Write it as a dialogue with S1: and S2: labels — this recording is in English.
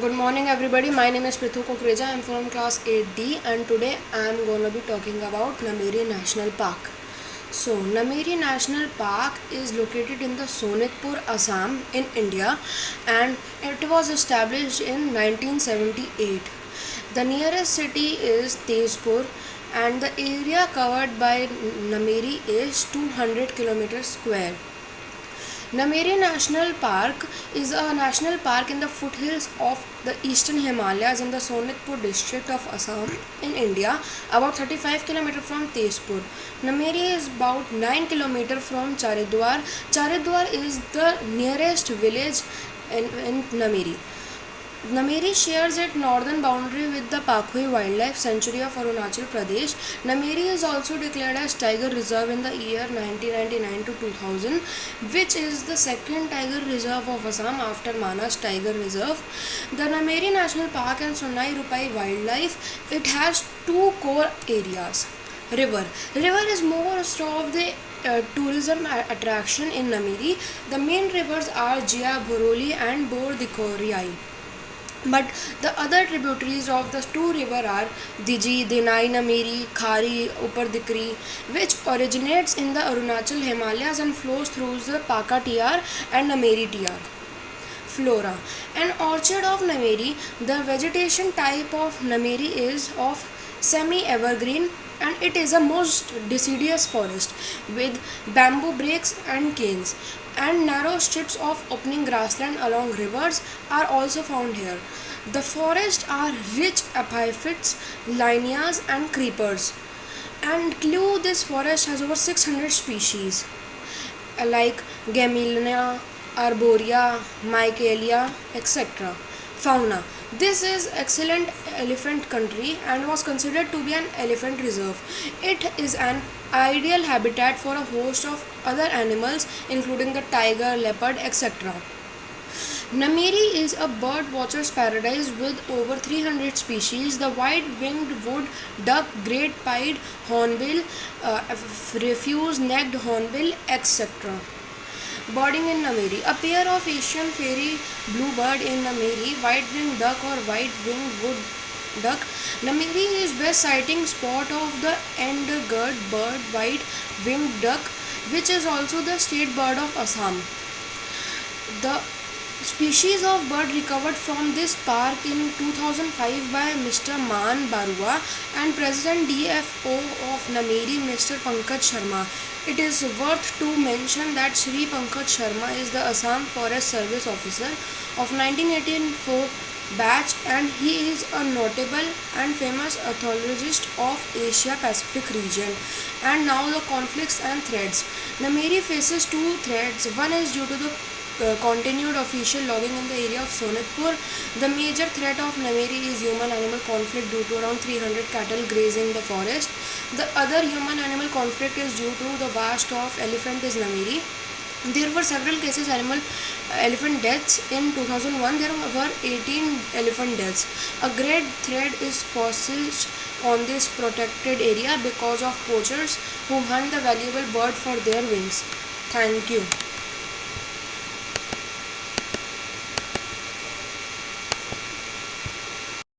S1: Good morning, everybody. My name is Prithu Kukreja. I am from class 8D, and today I am going to be talking about Nameri National Park. So, Nameri National Park is located in the Sonitpur, Assam, in India, and it was established in 1978. The nearest city is Tezpur, and the area covered by Nameri is 200 kilometers square. Nameri National Park is a national park in the foothills of the eastern Himalayas in the Sonitpur district of Assam in India, about 35 km from Tezpur. Nameri is about 9 km from Charidwar. Charidwar is the nearest village in Nameri. Nameri shares its northern boundary with the Pakhui Wildlife Sanctuary of Arunachal Pradesh. Nameri is also declared as Tiger Reserve in the year 1999 to 2000, which is the second tiger reserve of Assam after Manas Tiger Reserve. The Nameri National Park and Sonai Rupai Wildlife, it has two core areas. River is most of the tourism attraction in Nameri. The main rivers are Jia Boroli and Bor Dikoriai. But the other tributaries of the two rivers are Diji, Dinai Nameri, Khari, Upar Dikri, which originates in the Arunachal Himalayas and flows through the Paka TR and Nameri TR. Flora. An orchard of Nameri, the vegetation type of Nameri is of semi-evergreen, and it is a most deciduous forest with bamboo brakes and canes, and narrow strips of opening grassland along rivers are also found here. The forests are rich epiphytes, lianas and creepers, and this forest has over 600 species like Gamelina, Arborea, Michaelia, etc. Fauna. This is excellent elephant country and was considered to be an elephant reserve. It is an ideal habitat for a host of other animals including the tiger, leopard, etc. Nameri is a bird watcher's paradise with over 300 species. The white-winged wood duck, great-pied hornbill, refuse-necked hornbill, etc. Birding in Nameri. A pair of Asian fairy bluebird in Nameri, white-winged duck or white-winged wood duck. Nameri is best sighting spot of the endurgird bird, white-winged duck, which is also the state bird of Assam. The species of bird recovered from this park in 2005 by Mr. Man Barua and President DFO of Nameri, Mr. Pankaj Sharma. It is worth to mention that Shri Pankaj Sharma is the Assam Forest Service officer of 1984 batch, and he is a notable and famous ornithologist of Asia Pacific region. And now the conflicts and threats. Nameri faces two threats. One is due to the continued official logging in the area of Sonitpur. The major threat of Nameri is human-animal conflict due to around 300 cattle grazing the forest. The other human-animal conflict is due to the vast of elephant is Nameri. There were several cases elephant deaths. In 2001, there were 18 elephant deaths. A great threat is posed on this protected area because of poachers who hunt the valuable bird for their wings. Thank you.